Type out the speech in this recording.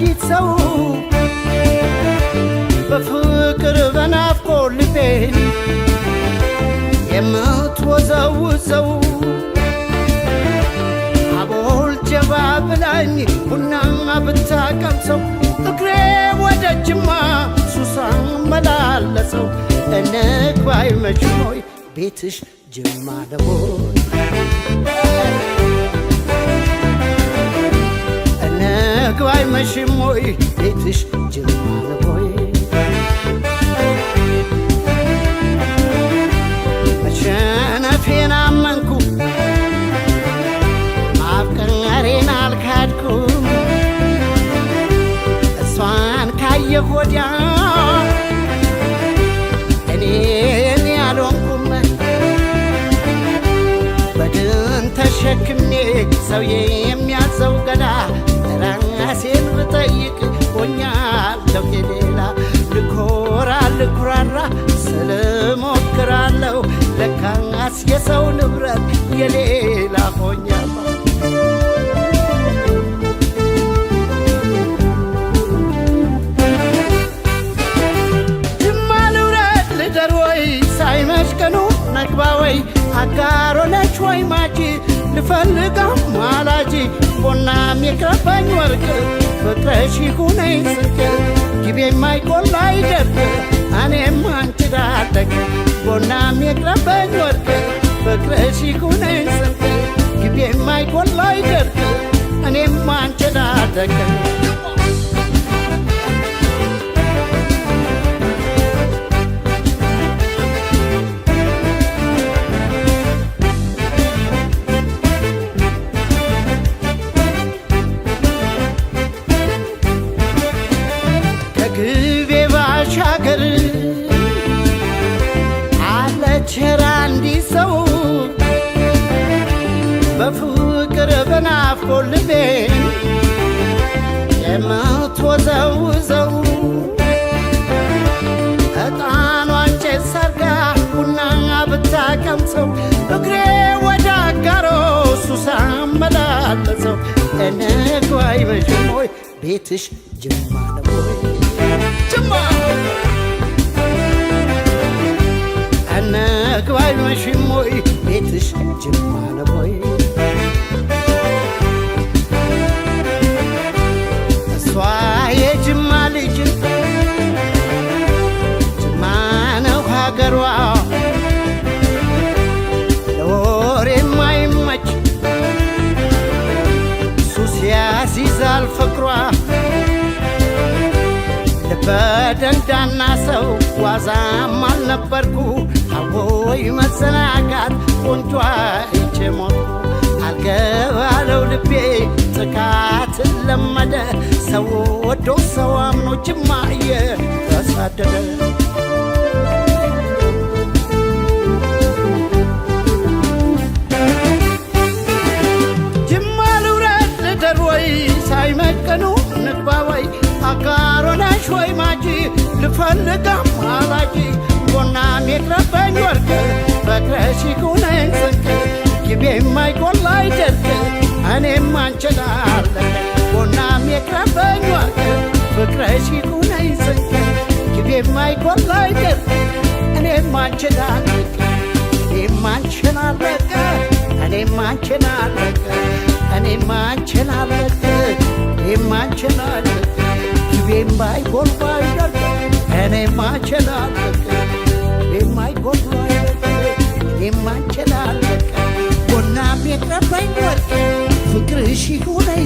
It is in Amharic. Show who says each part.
Speaker 1: አንዲት ሰው በፍቅር በናፍቆት ልቤን የምትወዘውዘው አቦል ጀባ ብላኝ ቡና ብታቀምሰው እግሬ ወደ ጅማ ሱሳን መላለሰው እንግባ አይመችም ሆይ ቤትሽ ጅማ ነው እንግባ አይመችም ሆይ ቤትሽ ጅማ ነው መሸነፌን አመንኩ ማፍቀሬን አልካድኩም እሷን ካየሁ ወዲያ እኔን ያልሆንኩም በድን ተሸክሜ ሰው የሚያዘው ገላ ራሴን ብጠይቅ ሆኛለሁ የሌላ ልኮራ ልኩራራ ስለሞክራለሁ ለካስ የሰው ንብረት የሌላ ሆኛለሁ ጅማ ልውረድ ልደር ወይ ሳይመሽ ቀኑ ነግባ ወይ አጋሮ ነች ወይ ማጂ ልፈልጋው ማላጂ ቦናም የቅረበኝ ወርቅ ፍቅረሽ ይሁነኝ ስንቅ ጊቤ የማይቆላ አይደርቅ እኔም አንቺ ዳደግ ቦናም የቅረበኝ ወርቅ ፍቅረሽ ይሁነኝ ስንቅ ጊቤ የማይቆላ አይደርቅ እኔም አንቺ ዳደግ ከግቤ ባሻገር አለችራ አንዲት ሰው በፍቅር በናፍቆት ልቤን የምትወዘውዘው ዕጣኗን ጭስ ሰርጋ ቡና ብታቀምሰው እግሬ ወደ አጋሮ ሱሳን መላለሰው እንግባ አይመችም ሆይ ቤትሽ ጅማ ነው ጅማ እንግባ አይመችም ሆይ ቤትሽ ጅማ ነው እሷ የጅማ ልጅ ጅማ ነው ሀገሯ ለወሬ የማይመች ሱስ ያስይዛል ፍቅሯ በደንዳና ሰው ዋዛም አልነበርኩ አዎይ መዘናጋት ቆንጆ አይቼ ሞትኩ አልገባለው ልቤ ጥቃትን ለመደ ሰው ወዶ ሰው አምኖ ጅማ እየተሳደደ ጅማ ልውረድ ልደር ወይ ሳይመቀኑ ንግባ ወይ አጋሮ ነሽ ወይ ማጂ ልፈልጋም አላጂ ቦናም የቅረበኝ ወርቅ ፍቅረሽ ይሁነኝ ስንቅ ጊቤ የማይቆላ አይደርቅ እኔም አንቺን አለቀ ቦናም የቅረበኝ ወርቅ ፍቅረሽ ይሁነኝ ስንቅ ጊቤ የማይቆላ አይደርቅ እኔም አንቺን አለቀ እኔም አንቺን አለቀ እኔም አንቺን አለቀ እኔም አንቺን አለቀ እኔም አንቺን አለቀ ጊቤም ባይጎልባ አይደርቅ እኔም አንቺን አለቀ ጊቤም ባይጎልባ አይደርቅ እኔም አንቺን አለቀ ቦናም የቅረበኝ ወርቅ ፍቅርሽ ይሁነኝ